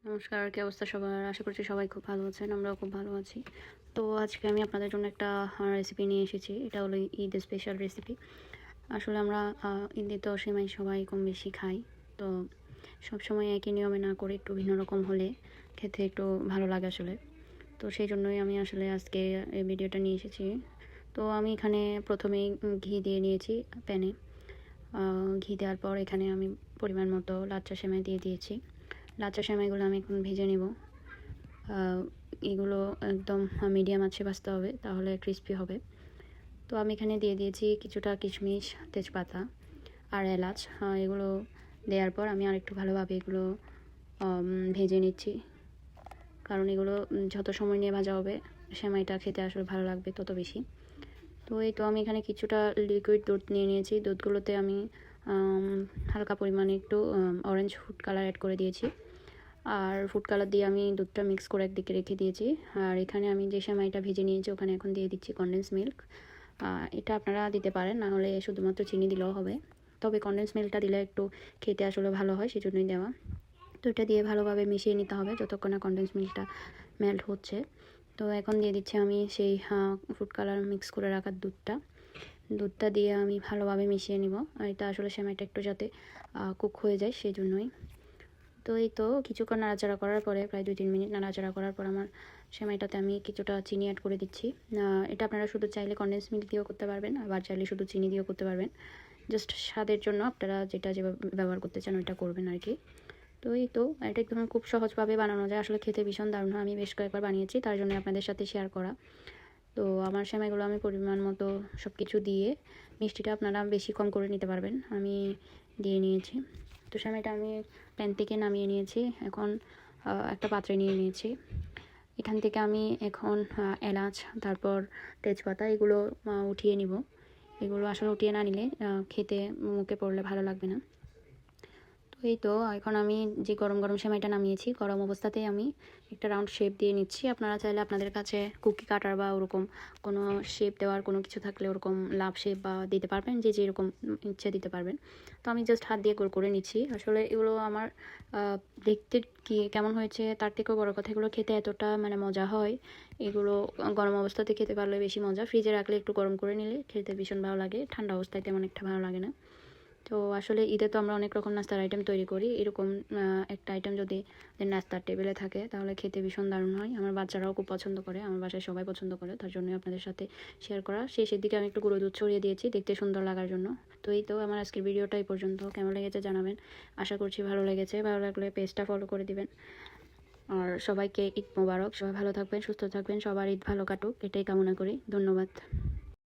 নমস্কার, কি অবস্থা সবার? আশা করছি সবাই খুব ভালো আছেন। আমরাও খুব ভালো আছি। তো আজকে আমি আপনাদের জন্য একটা রেসিপি নিয়ে এসেছি। এটা হলো ঈদ স্পেশাল রেসিপি। আসলে আমরা ঈদে তো সেমাই সবাই কম বেশি খাই। তো সবসময় একই নিয়মে না করে একটু ভিন্ন রকম হলে খেতে একটু ভালো লাগে আসলে। তো সেই জন্যই আমি আসলে আজকে এই ভিডিওটা নিয়ে এসেছি। তো আমি এখানে প্রথমেই ঘি দিয়ে নিয়েছি প্যানে। ঘি দেওয়ার পর এখানে আমি পরিমাণ মতো লাচ্ছা সেমাই দিয়ে দিয়েছি। লাচ্ছা সেমাইগুলো আমি এখন ভেজে নেব। এগুলো একদম মিডিয়াম আঁচে ভাজতে হবে, তাহলে ক্রিস্পি হবে। তো আমি এখানে দিয়ে দিয়েছি কিছুটা কিশমিশ, তেজপাতা আর এলাচ। এগুলো দেওয়ার পর আমি আরেকটু ভালোভাবে এগুলো ভেজে নিচ্ছি, কারণ এগুলো যত সময় নিয়ে ভাজা হবে সেমাইটা খেতে আসলে ভালো লাগবে তত বেশি। তো এই তো আমি এখানে কিছুটা লিকুইড দুধ নিয়ে নিয়েছি। দুধগুলোতে আমি হালকা পরিমাণে একটু অরেঞ্জ ফুড কালার অ্যাড করে দিয়েছি। আর ফুড কালার দিয়ে আমি দুধটা মিক্স করে একদিকে রেখে দিয়েছি। আর এখানে আমি যে সেমাইটা ভেজে নিয়েছি ওখানে এখন দিয়ে দিচ্ছি কনডেন্স মিল্ক। এটা আপনারা দিতে পারেন, না হলে শুধুমাত্র চিনি দিলেও হবে। তবে কনডেন্স মিল্কটা দিলে একটু খেতে আসলে ভালো হয়, সেজন্যই দেওয়া। তো এটা দিয়ে ভালোভাবে মিশিয়ে নিতে হবে যতক্ষণ না কনডেন্স মিল্কটা মেল্ট হচ্ছে। তো এখন দিয়ে দিচ্ছি আমি সেই ফুড কালার মিক্স করে রাখার দুধটা দিয়ে আমি ভালোভাবে মিশিয়ে নিব। আর এটা আসলে সেমাইটা একটু যাতে কুক হয়ে যায় সেই জন্যই। তো এই তো কিছুক্ষণ নাড়াচাড়া করার পরে, প্রায় 2-3 মিনিট নাড়াচাড়া করার পর আমার সেমাইটাতে আমি কিছুটা চিনি অ্যাড করে দিচ্ছি। এটা আপনারা শুধু চাইলে কনডেন্স মিল্ক দিয়েও করতে পারবেন, আবার চাইলে শুধু চিনি দিয়েও করতে পারবেন। জাস্ট স্বাদের জন্য আপনারা যেটা যেভাবে ব্যবহার করতে চান ওইটা করবেন আর কি। তো এই তো এটা একদম খুব সহজভাবে বানানো যায়, আসলে খেতে ভীষণ দারুণ হয়। আমি বেশ কয়েকবার বানিয়েছি, তার জন্য আপনাদের সাথে শেয়ার করা। তো আমার সেমাইগুলো আমি পরিমাণ মতো সব কিছু দিয়ে, মিষ্টিটা আপনারা বেশি কম করে নিতে পারবেন, আমি দিয়ে নিয়েছি। তো সেমাইটা আমি প্যান থেকে নামিয়ে নিয়েছি। এখন একটা পাত্রে নিয়ে নিয়েছি। এখান থেকে আমি এখন এলাচ, তারপর তেজপাতা এগুলো উঠিয়ে নিব। এগুলো আসলে উঠিয়ে না নিলে খেতে মুখে পড়লে ভালো লাগবে না। তো এই তো এখন আমি যে গরম গরম সেমাইটা নামিয়েছি, গরম অবস্থাতেই আমি একটা রাউন্ড শেপ দিয়ে নিচ্ছি। আপনারা চাইলে আপনাদের কাছে কুকি কাটার বা ওরকম কোনো শেপ দেওয়ার কোনো কিছু থাকলে ওরকম লাভ শেপ বা দিতে পারবেন, যে যেরকম ইচ্ছে দিতে পারবেন। তো আমি জাস্ট হাত দিয়ে গোল করে নিচ্ছি। আসলে এগুলো আমার দেখতে কেমন হয়েছে তার থেকেও বড় কথা, এগুলো খেতে এতটা মানে মজা হয়। এগুলো গরম অবস্থাতে খেতে পারলে বেশি মজা, ফ্রিজে রাখলে একটু গরম করে নিলে খেতে ভীষণ ভালো লাগে, ঠান্ডা অবস্থায় তেমন একটা ভালো লাগে না। তো আসলে ঈদে তো আমরা অনেক রকম নাস্তার আইটেম তৈরি করি, এরকম একটা আইটেম যদি নাস্তার টেবিলে থাকে তাহলে খেতে ভীষণ দারুণ হয়। আমার বাচ্চারাও খুব পছন্দ করে, আমার বাসায় সবাই পছন্দ করে, তার জন্যই আপনাদের সাথে শেয়ার করা। শেষের দিকে আমি একটু গুঁড়ো দুধ ছড়িয়ে দিয়েছি দেখতে সুন্দর লাগার জন্য। তো এই তো আমার আজকের ভিডিওটা এই পর্যন্ত। কেমন লেগেছে জানাবেন, আশা করছি ভালো লেগেছে। ভালো লাগলে পেজটা ফলো করে দিবেন। আর সবাইকে ঈদ মোবারক। সবাই ভালো থাকবেন, সুস্থ থাকবেন, সবার ঈদ ভালো কাটুক এটাই কামনা করি। ধন্যবাদ।